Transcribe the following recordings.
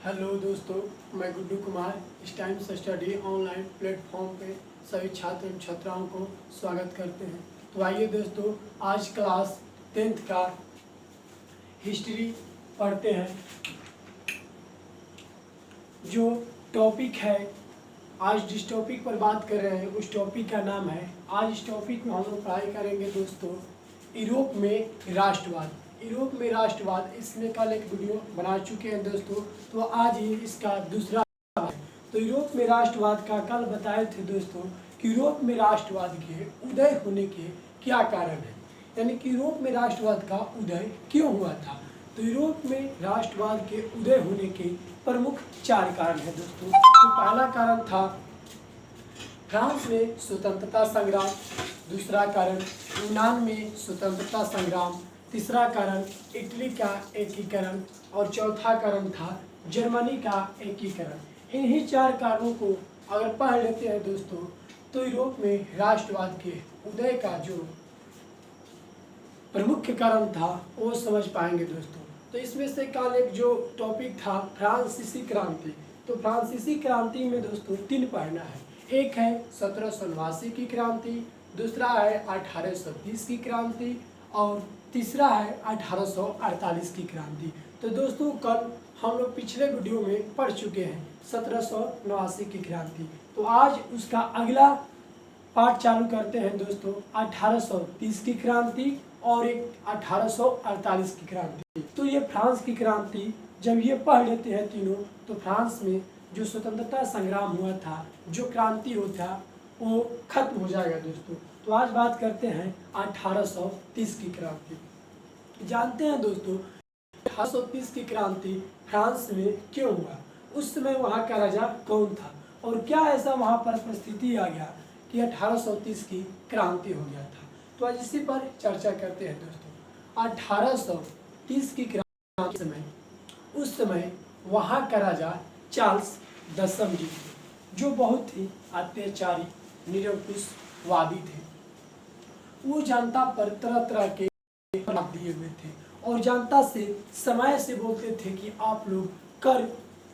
Hello दोस्तों, मैं गुड्डू कुमार इस टाइम से स्टडी ऑनलाइन प्लेटफॉर्म पे सभी छात्र एवं छात्राओं को स्वागत करते हैं। तो आइए दोस्तों, आज क्लास 10th का हिस्ट्री पढ़ते हैं। जो टॉपिक है, आज जिस टॉपिक पर बात कर रहे हैं उस टॉपिक का नाम है, आज इस टॉपिक में हम लोग पढ़ाई करेंगे दोस्तों यूरोप में राष्ट्रवाद। यूरोप में राष्ट्रवाद, इसने कल एक वीडियो बना चुके हैं दोस्तों, तो आज ये इसका दूसरा है। तो यूरोप में राष्ट्रवाद का कल बताए थे दोस्तों कि यूरोप में राष्ट्रवाद के उदय होने के क्या कारण है, यानी कि यूरोप में राष्ट्रवाद का उदय क्यों हुआ था। तो यूरोप में राष्ट्रवाद के उदय होने के प्रमुख 4 कारण हैं दोस्तों। तो पहला कारण था फ्रांस में स्वतंत्रता संग्राम, दूसरा कारण यूनान में स्वतंत्रता संग्राम, तीसरा कारण इटली का एकीकरण और चौथा कारण था जर्मनी का एकीकरण। इन्हीं 4 कारणों को अगर पढ़ लेते हैं दोस्तों, तो यूरोप में राष्ट्रवाद के उदय का जो प्रमुख कारण था वो समझ पाएंगे दोस्तों। तो इसमें से कल एक जो टॉपिक था फ्रांसीसी क्रांति, तो फ्रांसीसी क्रांति में दोस्तों 3 पढ़ना है। एक है 1789 की क्रांति, दूसरा है 1830 की क्रांति और तीसरा है 1848 की क्रांति। तो दोस्तों कल हम लोग पिछले वीडियो में पढ़ चुके हैं 1789 की क्रांति। तो आज उसका अगला पार्ट चालू करते हैं दोस्तों 1830 की क्रांति और एक 1848 की क्रांति। तो ये फ्रांस की क्रांति जब ये पढ़ लेते हैं तीनों, तो फ्रांस में जो स्वतंत्रता संग्राम हुआ था, जो क्रांति हुआ था, वो खत्म हो जाएगा दोस्तों। तो आज बात करते हैं 1830 की क्रांति। जानते हैं दोस्तों 1830 की क्रांति फ्रांस में क्यों हुआ, उस समय वहाँ का राजा कौन था और क्या ऐसा वहाँ पर परिस्थिति आ गया कि 1830 की क्रांति हो गया था। तो आज इसी पर चर्चा करते हैं दोस्तों। 1830 की क्रांति समय, उस समय वहाँ का राजा चार्ल्स दसम जी थे, जो बहुत ही अत्याचारी निरंकुशवादी थे। वो जनता पर तरह तरह के दिए हुए थे और जनता से समय से बोलते थे कि आप लोग कर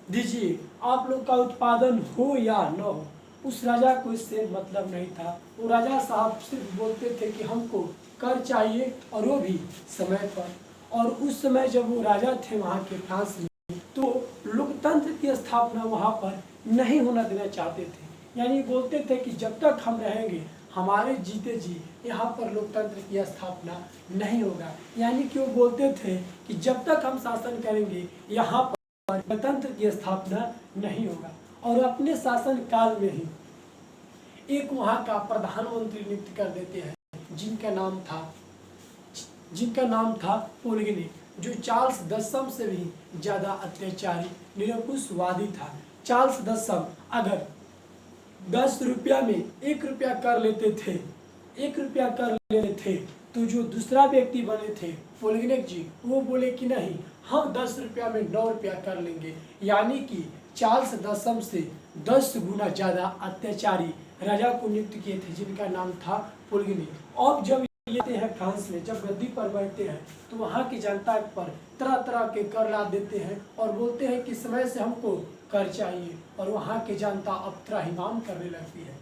दीजिए, आप लोग का उत्पादन हो या न हो, उस राजा को इससे मतलब नहीं था। वो राजा साहब सिर्फ बोलते थे कि हमको कर चाहिए और वो भी समय पर। और उस समय जब वो राजा थे वहाँ के फ्रांस में, तो लोकतंत्र की स्थापना वहाँ पर नहीं होना देना चाहते थे। यानी बोलते थे कि जब तक हम रहेंगे हमारे जीते जी यहाँ पर लोकतंत्र की स्थापना नहीं होगा। यानी कि वो बोलते थे कि जब तक हम शासन करेंगे यहाँ पर लोकतंत्र की स्थापना नहीं होगा। और अपने शासन काल में ही एक वहाँ का प्रधानमंत्री नियुक्त कर देते हैं, जिनका नाम था पोलगेने, जो चार्ल्स दसम से भी ज़्यादा अत्याचारी निरंकुशवादी था। चार्ल्स दसम अगर 10 रुपया में 1 रुपया कर लेते थे, 1 रुपया कर लेते थे, तो जो दूसरा व्यक्ति बने थे पोलगेने जी, वो बोले कि नहीं, हम 10 रुपया में 9 रुपया कर लेंगे। यानी कि चार्ल्स दसम से 10 गुना ज़्यादा अत्याचारी राजा को नियुक्त किए थे, जिनका नाम था पोलगेने। और जब ये हैं फ्रांस में, जब गद्दी पर बैठते हैं, तो वहाँ की जनता पर तरह तरह के कर लाद देते हैं और बोलते हैं कि समय से हमको कर चाहिए, और वहाँ की जनता अब त्राहिमाम करने लगती है।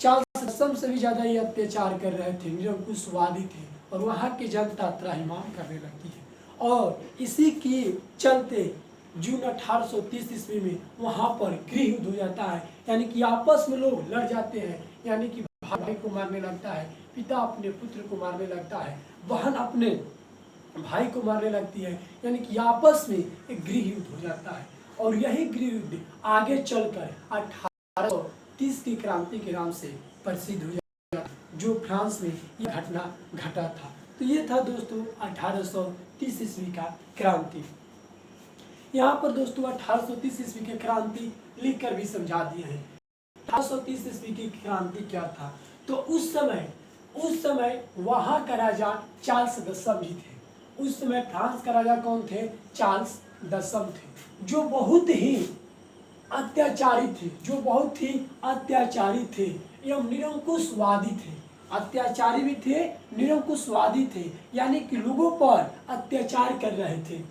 चार्ल्स दसम से भी ज़्यादा ये अत्याचार कर रहे थे, निरंकुशवादी थे, और वहाँ की जनता त्राहिमाम करने लगती है। और इसी के चलते जून 1830 ईस्वी में वहाँ पर गृह युद्ध हो जाता है। यानी कि आपस में लोग लड़ जाते हैं, यानी कि भाई को मारने लगता है, पिता अपने पुत्र को मारने लगता है, बहन अपने भाई को मारने लगती है। यानी कि आपस में एक गृह युद्ध हो जाता है। और यही गृह युद्ध आगे चलकर 1830 की क्रांति के नाम से प्रसिद्ध हो जाता है, जो फ्रांस में ये घटना घटा था। तो ये था दोस्तों 1830 ईस्वी का क्रांति। यहाँ पर दोस्तों 1830 ईस्वी की क्रांति लिख कर भी समझा दिए हैं। 1830 ईस्वी की क्रांति क्या था, तो उस समय वहाँ का राजा चार्ल्स दसम जी थे। उस समय फ्रांस का राजा कौन थे, चार्ल्स दसम थे, जो बहुत ही अत्याचारी थे एवं निरंकुशवादी थे। अत्याचारी भी थे, निरंकुशवादी थे, यानी कि लोगों पर अत्याचार कर रहे थे।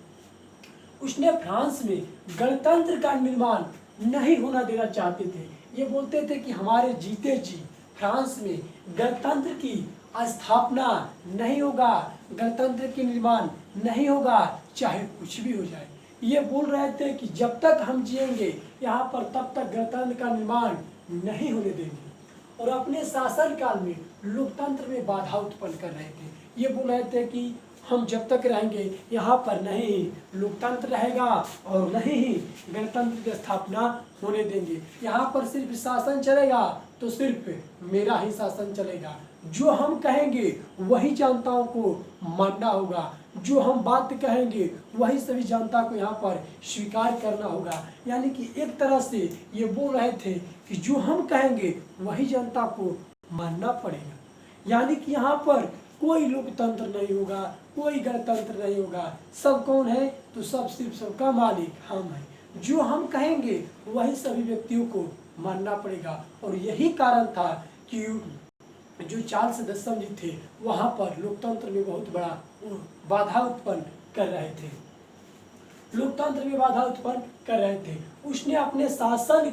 उसने फ्रांस में गणतंत्र का निर्माण नहीं होना देना चाहते थे। ये बोलते थे कि हमारे जीते जी फ्रांस में गणतंत्र की स्थापना नहीं होगा, गणतंत्र के निर्माण नहीं होगा, चाहे कुछ भी हो जाए। ये बोल रहे थे कि जब तक हम जिएंगे यहाँ पर तब तक गणतंत्र का निर्माण नहीं होने देंगे, और अपने शासन काल में लोकतंत्र में बाधा उत्पन्न कर रहे थे। ये बोल रहे थे कि हम जब तक रहेंगे यहाँ पर नहीं लोकतंत्र रहेगा और नहीं ही गणतंत्र की स्थापना होने देंगे। यहाँ पर सिर्फ शासन चलेगा तो सिर्फ मेरा ही शासन चलेगा, जो हम कहेंगे वही जनताओं को मानना होगा, जो हम बात कहेंगे वही सभी जनता को यहाँ पर स्वीकार करना होगा। यानी कि एक तरह से ये बोल रहे थे कि जो हम कहेंगे वही जनता को मानना पड़ेगा। यानी कि यहाँ पर कोई लोकतंत्र नहीं होगा, कोई गणतंत्र नहीं होगा। सब कौन है? तो सब सिर्फ सबका मालिक हम हैं। जो हम कहेंगे वही सभी व्यक्तियों को मानना पड़ेगा। और यही कारण था कि जो चार्ल्स दसम जी थे वहाँ पर लोकतंत्र में बहुत बड़ा बाधा उत्पन्न कर रहे थे, लोकतंत्र में बाधा उत्पन्न कर रहे थे। उसने अपने शासन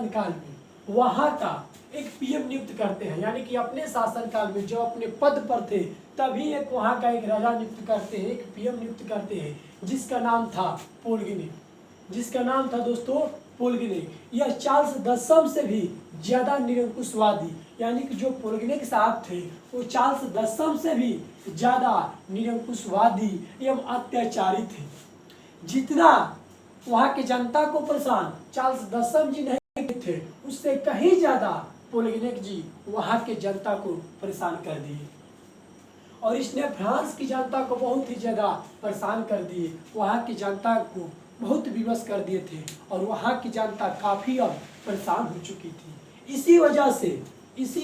काल में वहाँ का एक पीएम नियुक्त करते हैं। यानी कि अपने शासन काल में जो अपने पद पर थे तभी एक वहाँ का एक राजा नियुक्त करते हैं, एक पीएम नियुक्त करते हैं, जिसका नाम था पोलगेने, जिसका नाम था दोस्तों पोलगेने। यह चार्ल्स दसम से भी ज्यादा निरंकुशवादी, यानी कि जो पोलगेने के साथ थे वो चार्ल्स दसम से भी ज्यादा निरंकुशवादी एवं अत्याचारी थे। जितना वहाँ की जनता को परेशान चार्ल्स दसम जी नहीं थे, उससे कहीं ज्यादा पोलगेने जी वहाँ के जनता को परेशान कर दिए। और इसने फ्रांस की जनता को बहुत ही ज्यादा परेशान कर दिए, वहाँ की जनता को बहुत विवश कर दिए थे, और वहाँ की जनता काफी अब परेशान हो चुकी थी। इसी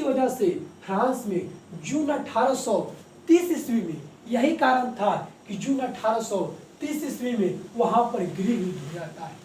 वजह से फ्रांस में जून 1830 ईस्वी में यही कारण था कि जून 1830 ईस्वी में वहाँ पर गृह युद्ध हो जाता है।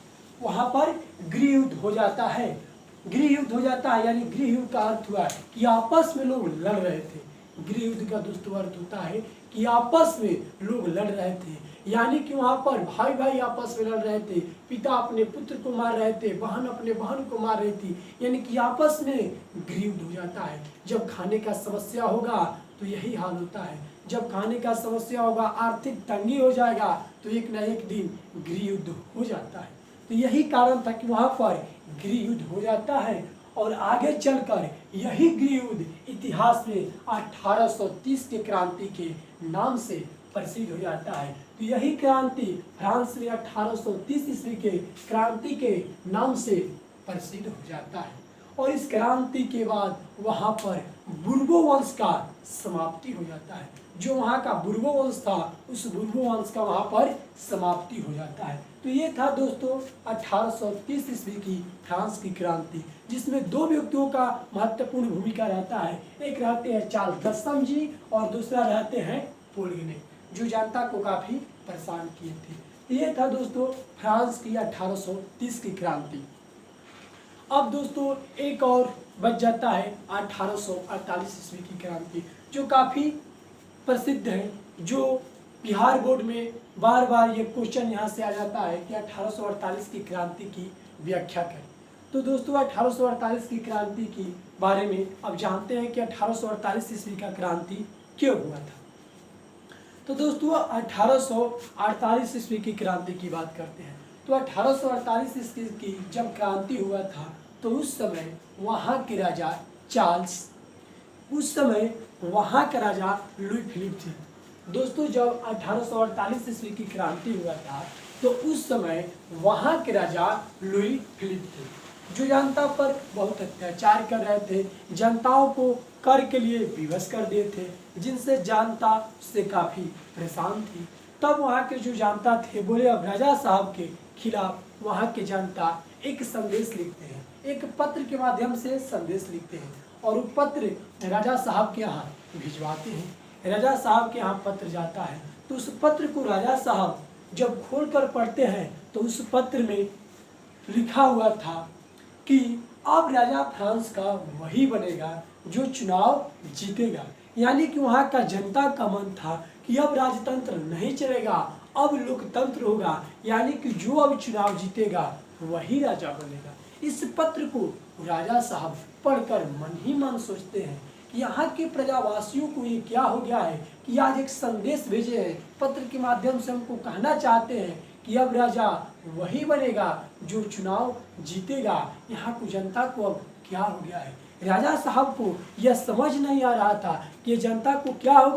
वहाँ पर गृह युद्ध हो जाता है, यानी गृह युद्ध का अर्थ हुआ कि आपस में लोग लड़ रहे थे। गृह युद्ध का दोस्तों अर्थ होता है कि आपस में लोग लड़ रहे थे, यानी कि वहाँ पर भाई आपस में लड़ रहे थे, पिता अपने पुत्र को मार रहे थे, बहन अपने बहन को मार रही थी, यानी कि आपस में गृह युद्ध हो जाता है। जब खाने का समस्या होगा तो यही हाल होता है, जब खाने का समस्या होगा, आर्थिक तंगी हो जाएगा तो एक न एक दिन गृह युद्ध हो जाता है। तो यही कारण था कि वहाँ पर गृह युद्ध हो जाता है, और आगे चलकर यही गृह युद्ध इतिहास में 1830 के क्रांति के नाम से प्रसिद्ध हो जाता है। तो यही क्रांति फ्रांस में 1830 ईस्वी के क्रांति के नाम से प्रसिद्ध हो जाता है। और इस क्रांति के बाद वहाँ पर बुर्बो वंश का समाप्ति हो जाता है। जो वहाँ का बुर्बो वंश था उस बुर्बो वंश का वहाँ पर समाप्ति हो जाता है। तो ये था दोस्तों 1830 ईस्वी की फ्रांस की क्रांति, जिसमें दो व्यक्तियों का महत्वपूर्ण भूमिका रहता है। एक रहते हैं चार्ल्स दसम जी और दूसरा रहते हैं पोलगेने, जो जनता को काफी परेशान किए थे। ये था दोस्तों फ्रांस की 1830 की क्रांति। अब दोस्तों एक और बच जाता है 1848 ईस्वी की क्रांति, जो काफी प्रसिद्ध है, जो बिहार बोर्ड में बार बार ये क्वेश्चन यहाँ से आ जाता है कि 1848 की क्रांति की व्याख्या करें। तो दोस्तों 1848 की क्रांति के बारे में अब जानते हैं कि 1848 ईस्वी का क्रांति क्यों हुआ था। तो दोस्तों 1848 ईस्वी की क्रांति की बात करते हैं। तो 1848 ईस्वी की जब क्रांति हुआ था तो उस समय वहाँ के राजा चार्ल्स, उस समय वहाँ का राजा लुई फिलिप थे। दोस्तों जब 1848 ईस्वी की क्रांति हुआ था तो उस समय वहाँ के राजा लुई फिलिप थे, जो जनता पर बहुत अत्याचार कर रहे थे, जनताओं को कर के लिए विवश कर दिए थे, जिनसे जनता से काफ़ी परेशान थी। तब वहाँ के जो जनता थे बोले अब राजा साहब के खिलाफ वहाँ के जनता एक संदेश लिखते हैं, एक पत्र के माध्यम से संदेश लिखते हैं, और वो पत्र राजा साहब के यहाँ भिजवाते हैं। राजा साहब के यहाँ पत्र जाता है तो उस पत्र को राजा साहब जब खोलकर पढ़ते हैं तो उस पत्र में लिखा हुआ था कि अब राजा फ्रांस का वही बनेगा जो चुनाव जीतेगा। यानी कि वहाँ का जनता का मन था कि अब राजतंत्र नहीं चलेगा, अब लोकतंत्र होगा, यानी कि जो अब चुनाव जीतेगा वही राजा बनेगा। इस पत्र को राजा साहब पढ़कर मन ही मन सोचते हैं कि यहाँ के प्रजावासियों को ये क्या हो गया है कि आज एक संदेश भेजे हैं, पत्र के माध्यम से हमको कहना चाहते हैं कि अब राजा वही बनेगा जो चुनाव जीतेगा। यहाँ की जनता को अब क्या हो गया है। राजा साहब को यह समझ नहीं आ रहा था कि जनता को क्या हो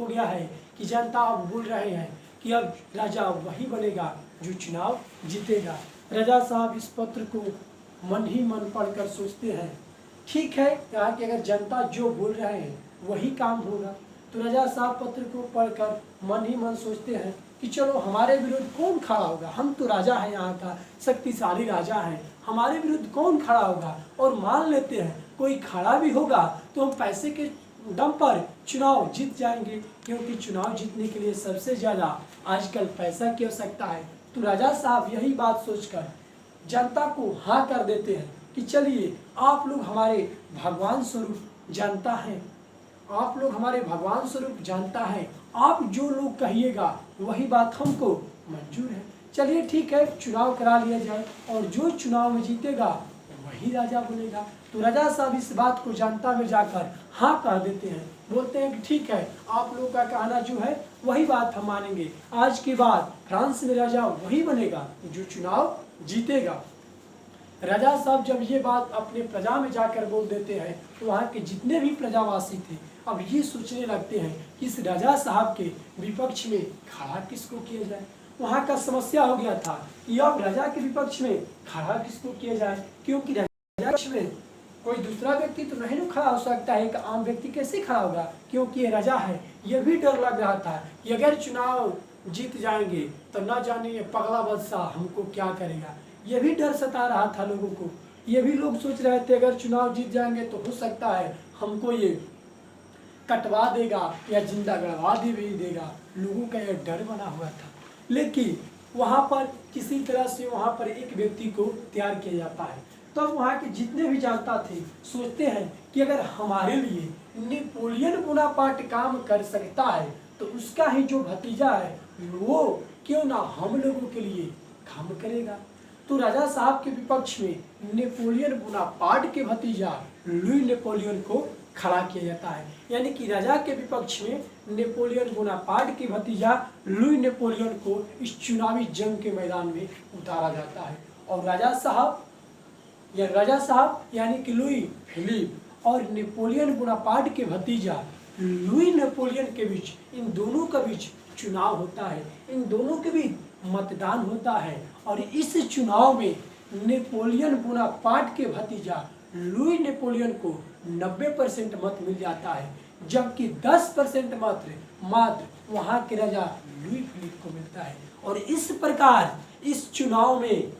गया है कि जनता अब बोल रहे हैं कि अब राजा वही बनेगा जो चुनाव जीतेगा। राजा साहब इस पत्र को मन ही मन पढ़कर सोचते हैं, ठीक है, यहाँ की अगर जनता जो बोल रहे हैं वही काम होगा। तो राजा साहब पत्र को पढ़कर मन ही मन सोचते हैं कि चलो हमारे विरुद्ध कौन खड़ा होगा, हम तो राजा हैं, यहाँ का शक्तिशाली राजा हैं, हमारे विरुद्ध कौन खड़ा होगा। और मान लेते हैं कोई खड़ा भी होगा तो हम पैसे के दम पर चुनाव जीत जाएंगे, क्योंकि चुनाव जीतने के लिए सबसे ज़्यादा आजकल पैसा की आवश्यकता है। तो राजा साहब यही बात सोचकर जनता को हाँ कर देते हैं कि चलिए आप लोग हमारे भगवान स्वरूप जनता हैं, आप लोग हमारे भगवान स्वरूप जनता हैं, आप जो लोग कहिएगा वही बात हमको मंजूर है। चलिए ठीक है, चुनाव करा लिया जाए और जो चुनाव में जीतेगा वही राजा बनेगा। तो राजा साहब इस बात को जनता में जाकर हाँ कह देते हैं, बोलते हैं कि ठीक है, आप लोगों का कहना जो है वही बात हम मानेंगे। आज के बाद फ्रांस में राजा वही बनेगा जो चुनाव जीतेगा। राजा साहब जब ये बात अपने प्रजा में जाकर बोल देते हैं तो वहाँ के जितने भी प्रजावासी थे अब ये सोचने लगते हैं कि इस राजा साहब के विपक्ष में खड़ा किसको किया जाए। वहाँ का समस्या हो गया था कि अब राजा के विपक्ष में खड़ा किसको किया जाए, क्योंकि राजा पक्ष में कोई दूसरा व्यक्ति तो नहीं खड़ा हो सकता है, एक आम व्यक्ति कैसे खड़ा होगा, क्योंकि ये राजा है। यह भी डर लग रहा था कि अगर चुनाव जीत जाएंगे तो न जाने ये पगला बादशाह हमको क्या करेगा। यह भी डर सता रहा था लोगों को। ये भी लोग सोच रहे थे अगर चुनाव जीत जाएंगे तो हो सकता है हमको ये कटवा देगा या जिंदा गड़वा भी देगा। लोगों का यह डर बना हुआ था। लेकिन वहाँ पर किसी तरह से वहाँ पर एक व्यक्ति को तैयार किया जाता है। तब तो वहाँ के जितने भी जनता थे सोचते हैं कि अगर हमारे लिए नेपोलियन बोनापार्ट काम कर सकता है तो उसका ही जो भतीजा है वो क्यों ना हम लोगों के लिए काम करेगा। तो राजा साहब के विपक्ष में नेपोलियन बोनापार्ट के भतीजा लुई नेपोलियन को खड़ा किया जाता है, यानी कि राजा के विपक्ष में नेपोलियन बोनापार्ट के भतीजा लुई नेपोलियन को इस चुनावी जंग के मैदान में उतारा जाता है। और राजा साहब यानी कि लुई फिलिप और नेपोलियन बोनापार्ट के भतीजा लुई नेपोलियन के बीच, इन दोनों के बीच चुनाव होता है, इन दोनों के बीच मतदान होता है। और इस चुनाव में नेपोलियन बोनापार्ट के भतीजा लुई नेपोलियन को 90% मत मिल जाता है, जबकि 10% मात्र वहाँ के राजा लुई फिलिप को मिलता है। और इस प्रकार इस चुनाव में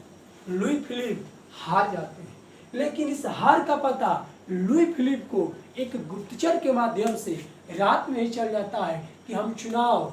लुई फिलिप हार जाते हैं। लेकिन इस हार का पता लुई फिलिप को एक गुप्तचर के माध्यम से रात में ही चल जाता है कि हम चुनाव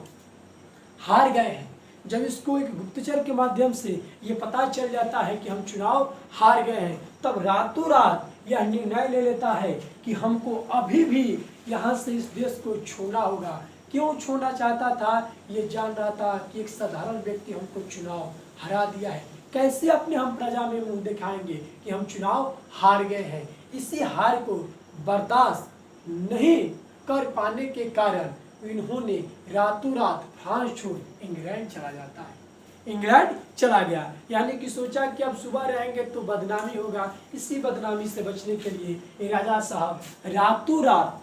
हार गए हैं। जब इसको एक गुप्तचर के माध्यम से ये पता चल जाता है कि हम चुनाव हार गए हैं, तब रातों रात यह निर्णय ले लेता है कि हमको अभी भी यहाँ से इस देश को छोड़ना होगा। क्यों छोड़ना चाहता था, ये जान रहा था कि एक साधारण व्यक्ति हमको चुनाव हरा दिया है, कैसे अपने हम प्रजा में मुंह दिखाएंगे कि हम चुनाव हार गए हैं। इसी हार को बर्दाश्त नहीं कर पाने के कारण इन्होंने रातों रात फ्रांस छोड़ इंग्लैंड चला जाता है। इंग्लैंड चला गया, यानी कि सोचा कि अब सुबह रहेंगे तो बदनामी होगा। इसी बदनामी से बचने के लिए राजा साहब रातों रात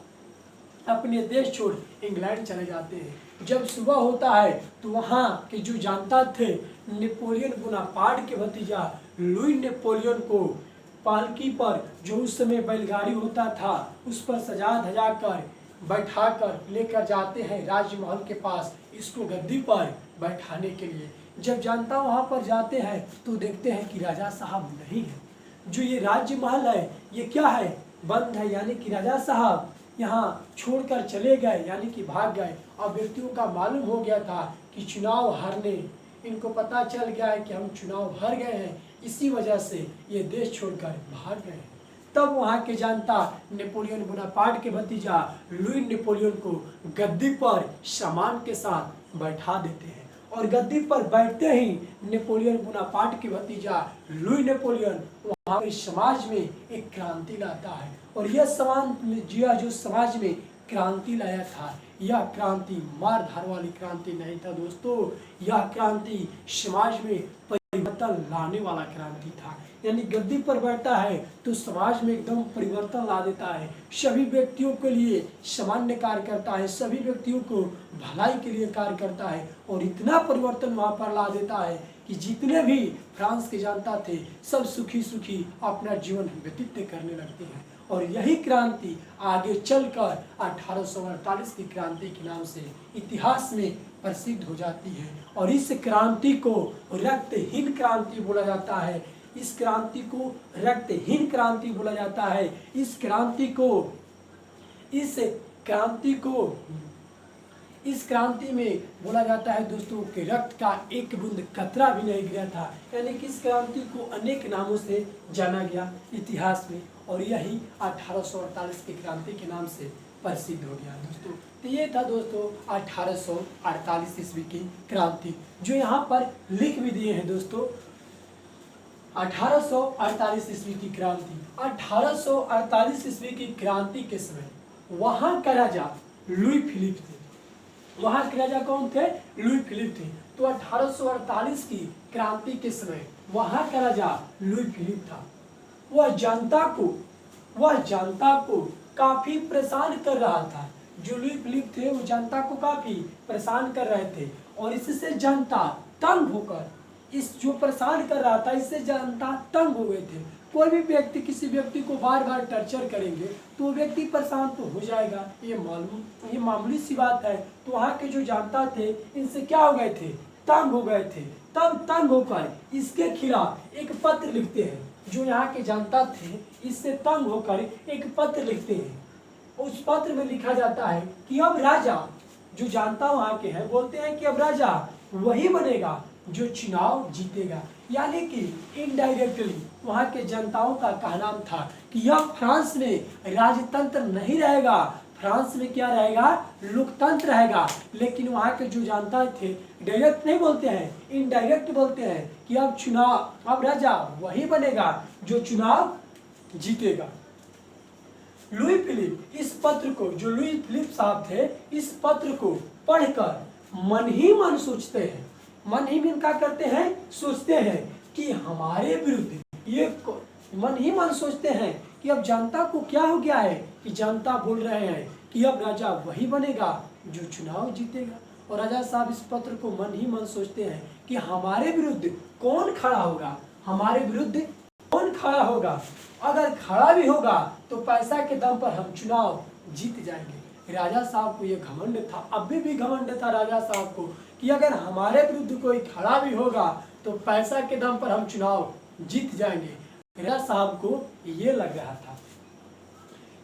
अपने देश छोड़ इंग्लैंड चले जाते हैं। जब सुबह होता है तो वहाँ के जो जनता थे नेपोलियन बोनापार्ट के भतीजा लुई नेपोलियन को पालकी पर, जो उस समय बैलगाड़ी होता था, उस पर सजा धजा कर बैठाकर लेकर जाते हैं राजमहल के पास, इसको गद्दी पर बैठाने के लिए। जब जनता वहाँ पर जाते हैं तो देखते हैं कि राजा साहब नहीं है। जो ये राजमहल है ये क्या है, बंद है, यानी कि राजा साहब यहाँ छोड़कर चले गए, यानी कि भाग गए। अब व्यक्तियों का मालूम हो गया था कि चुनाव हारने, इनको पता चल गया है कि हम चुनाव हार गए हैं, इसी वजह से ये देश छोड़कर भाग गए हैं। तब वहाँ के जनता नेपोलियन बोनापार्ट के भतीजा लुई नेपोलियन को गद्दी पर सामान के साथ बैठा देते हैं और गद्दी पर बैठते ही नेपोलियन बोनापार्ट के भतीजा लुई नेपोलियन वहाँ पर समाज में एक क्रांति लाता है। और यह जो समाज में क्रांति लाया था, यह क्रांति मार धार वाली क्रांति नहीं था दोस्तों, यह क्रांति समाज में परिवर्तन लाने वाला क्रांति था। यानी गद्दी पर बैठता है तो समाज में एकदम परिवर्तन ला देता है, सभी व्यक्तियों के लिए सामान्य कार्य करता है, सभी व्यक्तियों को भलाई के लिए कार्य करता है और इतना परिवर्तन वहाँ पर ला देता है कि जितने भी फ्रांस के जनता थे सब सुखी सुखी अपना जीवन व्यतीत करने लगते हैं। और यही क्रांति आगे चलकर 1848 की क्रांति के नाम से इतिहास में प्रसिद्ध हो जाती है। और इस क्रांति को रक्तहीन क्रांति बोला जाता है, इस क्रांति को रक्तहीन क्रांति बोला जाता है। इस क्रांति में बोला जाता है दोस्तों कि रक्त का एक बूंद कतरा भी नहीं गिरा था। यानी कि इस क्रांति को अनेक नामों से जाना गया इतिहास में और यही 1848 की क्रांति के नाम से प्रसिद्ध हो गया दोस्तों। तो ये था दोस्तों 1848 ईस्वी की क्रांति, जो यहाँ पर लिख भी दिए हैं दोस्तों। 1848 ईस्वी की क्रांति, 1848 ईस्वी की क्रांति के समय वहाँ का राजा लुई फिलिप थे। वहाँ के राजा कौन थे? लुई फिलिप थे। तो 1848 की क्रांति के समय वहाँ का राजा लुई फिलिप था। वह जनता को काफी परेशान कर रहा था। जो लुई फिलिप थे वो जनता को काफी परेशान कर रहे थे और इससे जनता तंग होकर, इस जो परेशान कर रहा था इससे जनता तंग हो गए थे। कोई भी व्यक्ति किसी व्यक्ति को बार बार टर्चर करेंगे तो व्यक्ति परेशान तो हो जाएगा, ये मामूली सी बात है। तो वहाँ के जो जनता थे इनसे क्या हो गए थे? तंग हो गए थे। तब तंग होकर इसके खिलाफ एक पत्र लिखते हैं। जो यहाँ के जनता थे इससे तंग होकर एक पत्र लिखते हैं। उस पत्र में लिखा जाता है कि अब राजा, जो जनता वहाँ के हैं बोलते हैं कि अब राजा वही बनेगा जो चुनाव जीतेगा। यानी कि इनडायरेक्टली वहाँ के जनताओं का कहना था कि यह फ्रांस में राजतंत्र नहीं रहेगा, फ्रांस में क्या रहेगा? लोकतंत्र रहेगा। लेकिन वहाँ के जो जनता थे डायरेक्ट नहीं बोलते हैं, इनडायरेक्ट बोलते हैं कि अब राजा वही बनेगा जो चुनाव जीतेगा। लुई फिलिप इस पत्र को, जो लुई फिलिप साहब थे, इस पत्र को पढ़कर मन ही मन सोचते हैं, मन ही मन क्या करते हैं? सोचते हैं कि हमारे विरुद्ध ये मन ही मन सोचते हैं कि अब जनता को क्या हो गया है कि जनता बोल रहे हैं कि अब राजा वही बनेगा जो चुनाव जीतेगा। और राजा साहब इस पत्र को मन ही मन सोचते हैं कि हमारे विरुद्ध कौन खड़ा होगा, हमारे विरुद्ध कौन खड़ा होगा। अगर खड़ा भी होगा तो पैसा के दम पर हम चुनाव जीत जाएंगे। राजा साहब को ये घमंड था, अभी भी घमंड था राजा साहब को कि अगर हमारे विरुद्ध कोई खड़ा भी होगा तो पैसा के दम पर हम चुनाव जीत जाएंगे। राजा साहब को ये लग रहा था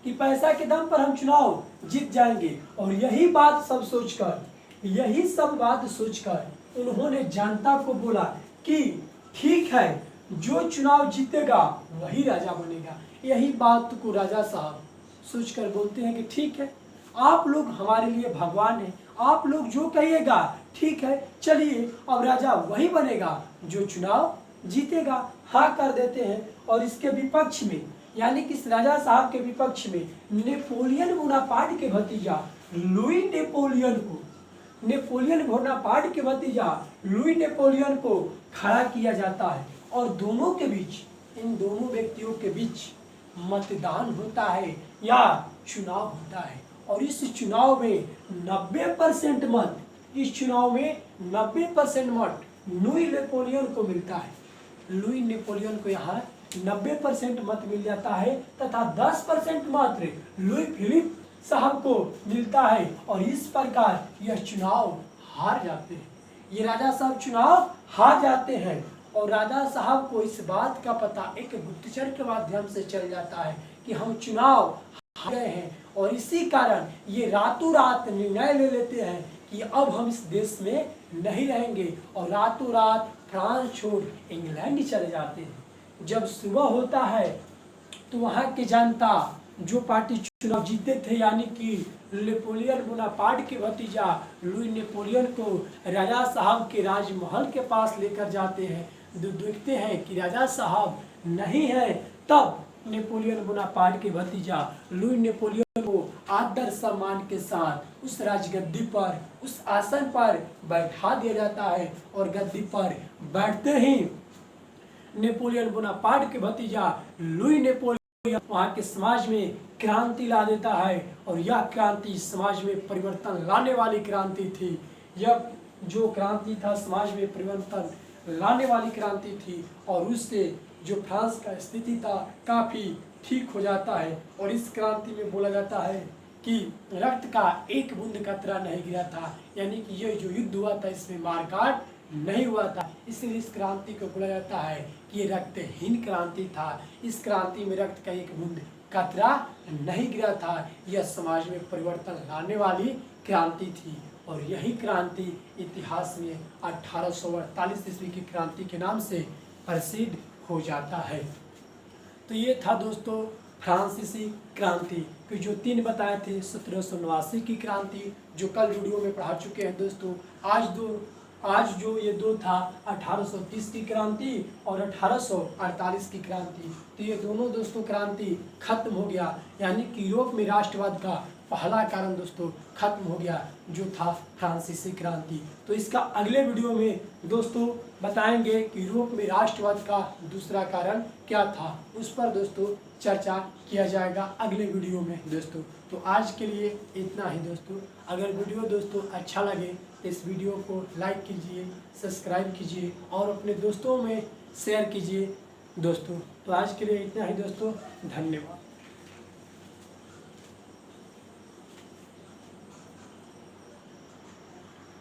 कि पैसा के दम पर हम चुनाव जीत जाएंगे। और यही सब बात सोचकर उन्होंने जनता को बोला कि ठीक है, जो चुनाव जीतेगा वही राजा बनेगा। यही बात को राजा साहब सोचकर बोलते हैं कि ठीक है, आप लोग हमारे लिए भगवान हैं, आप लोग जो कहिएगा ठीक है, चलिए अब राजा वही बनेगा जो चुनाव जीतेगा। हाँ कर देते हैं। और इसके विपक्ष में, यानी कि इस राजा साहब के विपक्ष में नेपोलियन बोनापार्ट के भतीजा लुई नेपोलियन बोनापार्ट के भतीजा लुई नेपोलियन को खड़ा किया जाता है। और दोनों के बीच, इन दोनों व्यक्तियों के बीच मतदान होता है या चुनाव होता है। और इस चुनाव में 90% मत, इस चुनाव में 90% मत लुई नेपोलियन को मिलता है। लुई नेपोलियन को यहाँ 90% मत मिल जाता है तथा 10% मात्र लुई फिलिप साहब को मिलता है। और इस प्रकार यह चुनाव हार जाते हैं, ये राजा साहब चुनाव हार जाते हैं। और राजा साहब को इस बात का पता एक गुप्तचर के माध्यम से चल जाता है कि हम चुनाव हार गए हैं। और इसी कारण ये रातों रात निर्णय ले लेते हैं कि अब हम इस देश में नहीं रहेंगे और रातों रात फ्रांस छोड़ इंग्लैंड चले जाते हैं। जब सुबह होता है तो वहाँ की जनता जो पार्टी चुनाव जीते थे, यानी कि नेपोलियन बोनापार्ट के भतीजा लुई नेपोलियन को राजा साहब के राजमहल के पास लेकर जाते हैं। देखते हैं कि राजा साहब नहीं है, तब नेपोलियन बोनापार्ट के भतीजा लुई नेपोलियन को आदर सम्मान के साथ उस राजगद्दी पर, उस आसन पर बैठा दिया जाता है और गद्दी पर बैठते ही नेपोलियन बोनापार्ट के भतीजा लुई नेपोलियन वहाँ के समाज में क्रांति ला देता है और यह क्रांति समाज में परिवर्तन लाने वाली क्रांति थी। यह जो क्रांति था समाज में परिवर्तन लाने वाली क्रांति थी और उससे जो फ्रांस का स्थिति था काफ़ी ठीक हो जाता है। और इस क्रांति में बोला जाता है कि रक्त का एक बूंद कतरा नहीं गिरा था, यानी कि ये जो युद्ध हुआ था इसमें मारकाट नहीं हुआ था, इसलिए इस क्रांति को बोला जाता है कि ये रक्तहीन क्रांति था। इस क्रांति में रक्त का एक बूंद कतरा नहीं गिरा था। यह समाज में परिवर्तन लाने वाली क्रांति थी और यही क्रांति इतिहास में 1848 ईस्वी की क्रांति के नाम से प्रसिद्ध हो जाता है। तो ये था दोस्तों फ्रांसीसी क्रांति कि जो 3 बताए थे। 1789 की क्रांति जो कल वीडियो में पढ़ा चुके हैं दोस्तों। आज जो ये 2 था 1830 की क्रांति और 1848 की क्रांति। तो ये दोनों दोस्तों क्रांति खत्म हो गया, यानी कि यूरोप में राष्ट्रवाद का पहला कारण दोस्तों खत्म हो गया जो था फ्रांसीसी क्रांति। तो इसका अगले वीडियो में दोस्तों बताएंगे कि यूरोप में राष्ट्रवाद का दूसरा कारण क्या था, उस पर दोस्तों चर्चा किया जाएगा अगले वीडियो में दोस्तों। तो आज के लिए इतना ही दोस्तों। अगर वीडियो दोस्तों अच्छा लगे तो इस वीडियो को लाइक कीजिए, सब्सक्राइब कीजिए और अपने दोस्तों में शेयर कीजिए दोस्तों। तो आज के लिए इतना ही दोस्तों, धन्यवाद।